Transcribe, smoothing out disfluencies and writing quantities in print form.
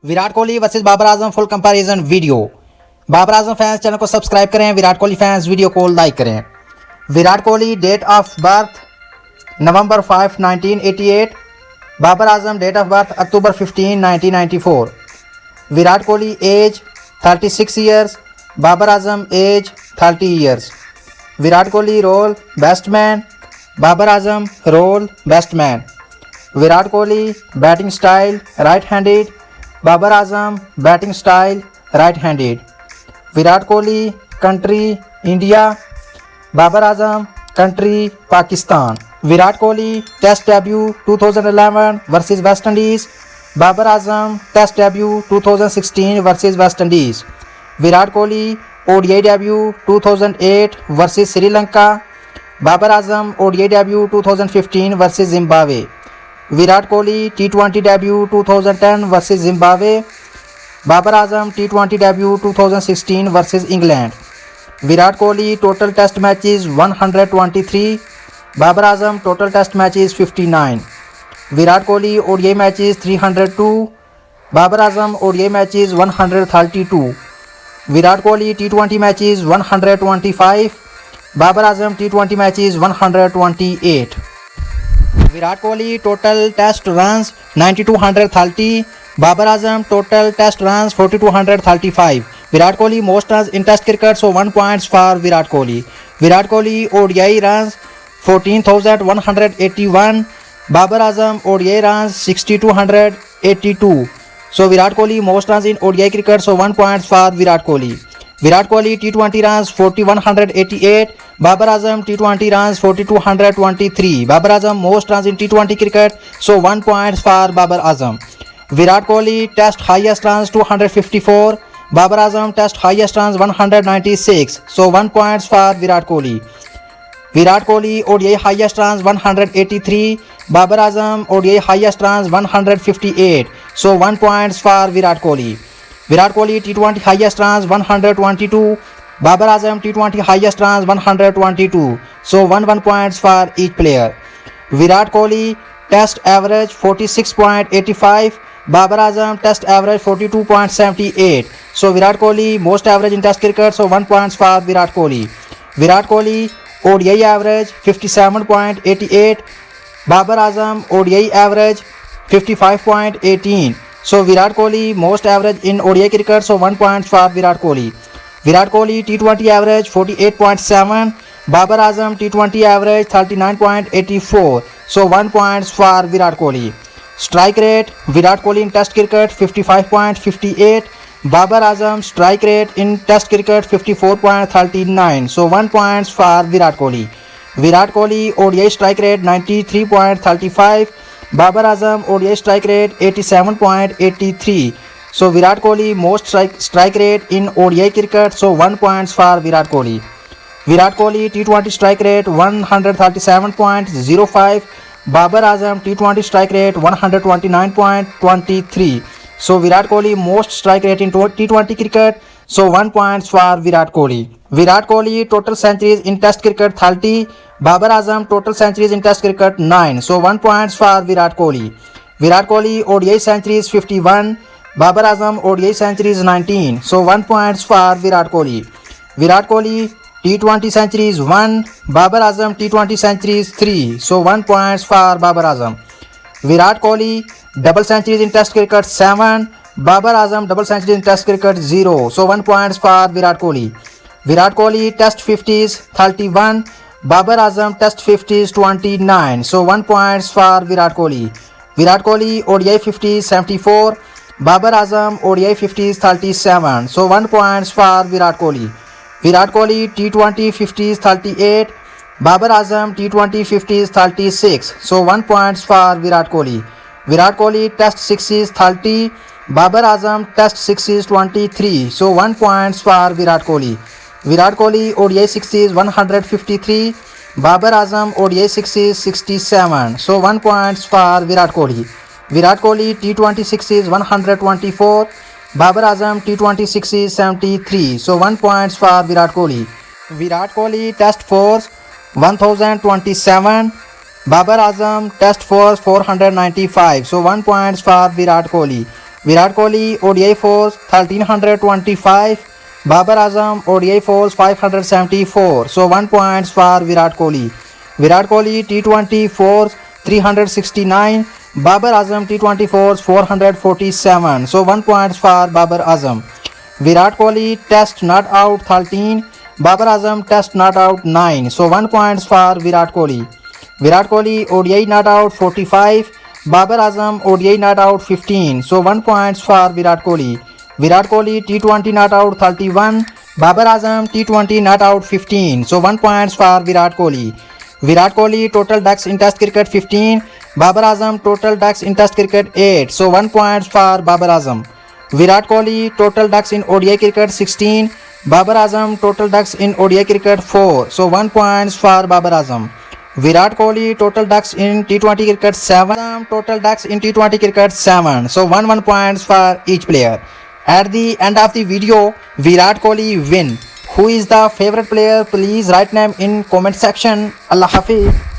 Virat Kohli versus Babar Azam full comparison video. Babar Azam fans channel को subscribe करें, Virat Kohli fans video को लाइक करें। Virat Kohli date of birth November 5 1988, Babar Azam date of birth October 15 1994। Virat Kohli age 36 years, Babar Azam age 30 years. Virat Kohli role batsman, Babar Azam role batsman. Virat Kohli batting style right handed, Babar Azam batting style right handed. Virat Kohli country India, Babar Azam country Pakistan. Virat Kohli test debut 2011 versus West Indies, Babar Azam test debut 2016 versus West Indies. Virat Kohli ODI debut 2008 versus Sri Lanka, Babar Azam ODI debut 2015 versus Zimbabwe. Virat Kohli T20 debut 2010 versus Zimbabwe, Babar Azam T20 debut 2016 versus England. Virat Kohli total test matches 123, Babar Azam total test matches 59। Virat Kohli ODI matches 302, Babar Azam ODI matches 132। Virat Kohli T20 matches 125, Babar Azam T20 matches 128। Virat Kohli total test runs 9230, Babar Azam total test runs 4235। Virat Kohli most runs in test cricket, so 1 points for Virat Kohli. Virat Kohli ODI runs 14,181, Babar Azam ODI runs 6282, so Virat Kohli most runs in ODI cricket, so 1 points for Virat Kohli. Virat Kohli T20 runs 4188, Babar Azam T20 runs 4223, Babar Azam most runs in T20 cricket, so 1 points for Babar Azam. Virat Kohli test highest runs 254, Babar Azam test highest runs 196, so 1 points for Virat Kohli. Virat Kohli ODI highest runs 183, Babar Azam ODI highest runs 158, so 1 points for Virat Kohli. Virat Kohli T20 highest runs 122, Babar Azam T20 highest runs 122, so 1 points for each player। Virat Kohli test average 46.85, Babar Azam test average 42.78, so Virat Kohli most average in test cricket, so 1 points for Virat Kohli. Virat Kohli ODI average 57.88, Babar Azam ODI average 55.18, so Virat Kohli most average in ODI cricket, so 1 points for Virat Kohli. Virat Kohli T20 average 48.7, Babar Azam T20 average 39.84, so 1 points for Virat Kohli. Strike rate Virat Kohli in test cricket 55.58, Babar Azam strike rate in test cricket 54.39, so 1 points for Virat Kohli. Virat Kohli ODI strike rate 93.35, Babar Azam ODI strike rate 87.83, so Virat Kohli most strike rate in ODI cricket, so 1 points for Virat Kohli. Virat Kohli T20 strike rate 137.05, Babar Azam T20 strike rate 129.23, so Virat Kohli most strike rate in T20 cricket, so 1 points for Virat Kohli. Virat Kohli total centuries in test cricket 30, Babar Azam total centuries in test cricket 9, so 1 points for Virat Kohli. Virat Kohli ODI centuries 51, Babar Azam ODI centuries 19, so 1 points for Virat Kohli. Virat Kohli T20 centuries 1, Babar Azam T20 centuries 3, so 1 points for Babar Azam. Virat Kohli double centuries in test cricket 7, Babar Azam double century in test cricket 0, so 1 points for Virat Kohli. Virat Kohli test 50s 31, Babar Azam test 50s 29, so 1 points for Virat Kohli. Virat Kohli ODI 50s 74, Babar Azam ODI 50s 37, so 1 points for Virat Kohli. Virat Kohli T20 50s 38, Babar Azam T20 50s 36, so 1 points for Virat Kohli. Virat Kohli test 60s 30, Babar Azam test 60s 23, so 1 points for Virat Kohli. Virat Kohli ODI 60s 153, Babar Azam ODI 60s 67, so 1 points for Virat Kohli. Virat Kohli T20 60s 124, Babar Azam T20 60s 73, so 1 points for Virat Kohli. Virat Kohli test fours 1027, Babar Azam test fours 495, so 1 points for Virat Kohli. Virat Kohli ODI falls 1325. Babar Azam ODI falls 574. So 1 points for Virat Kohli. Virat Kohli T20 falls 369. Babar Azam T20 falls 447. So 1 points for Babar Azam. Virat Kohli Test not out 13. Babar Azam Test not out 9. So 1 points for Virat Kohli. Virat Kohli ODI not out 45. Babar Azam ODI not out 15. So 1 points for Virat Kohli. Virat Kohli T20 not out 31. Babar Azam T20 not out 15. So 1 points for Virat Kohli. Virat Kohli total ducks in Test cricket 15. Babar Azam total ducks in Test cricket 8. So 1 points for Babar Azam. Virat Kohli total ducks in ODI cricket 16. Babar Azam total ducks in ODI cricket 4. So 1 points for Babar Azam. Virat Kohli total ducks in T20 cricket 7. Total ducks in T20 cricket 7. So 1 points for each player. At the end of the video, Virat Kohli win. Who is the favorite player? Please write name in comment section. Allah Hafiz.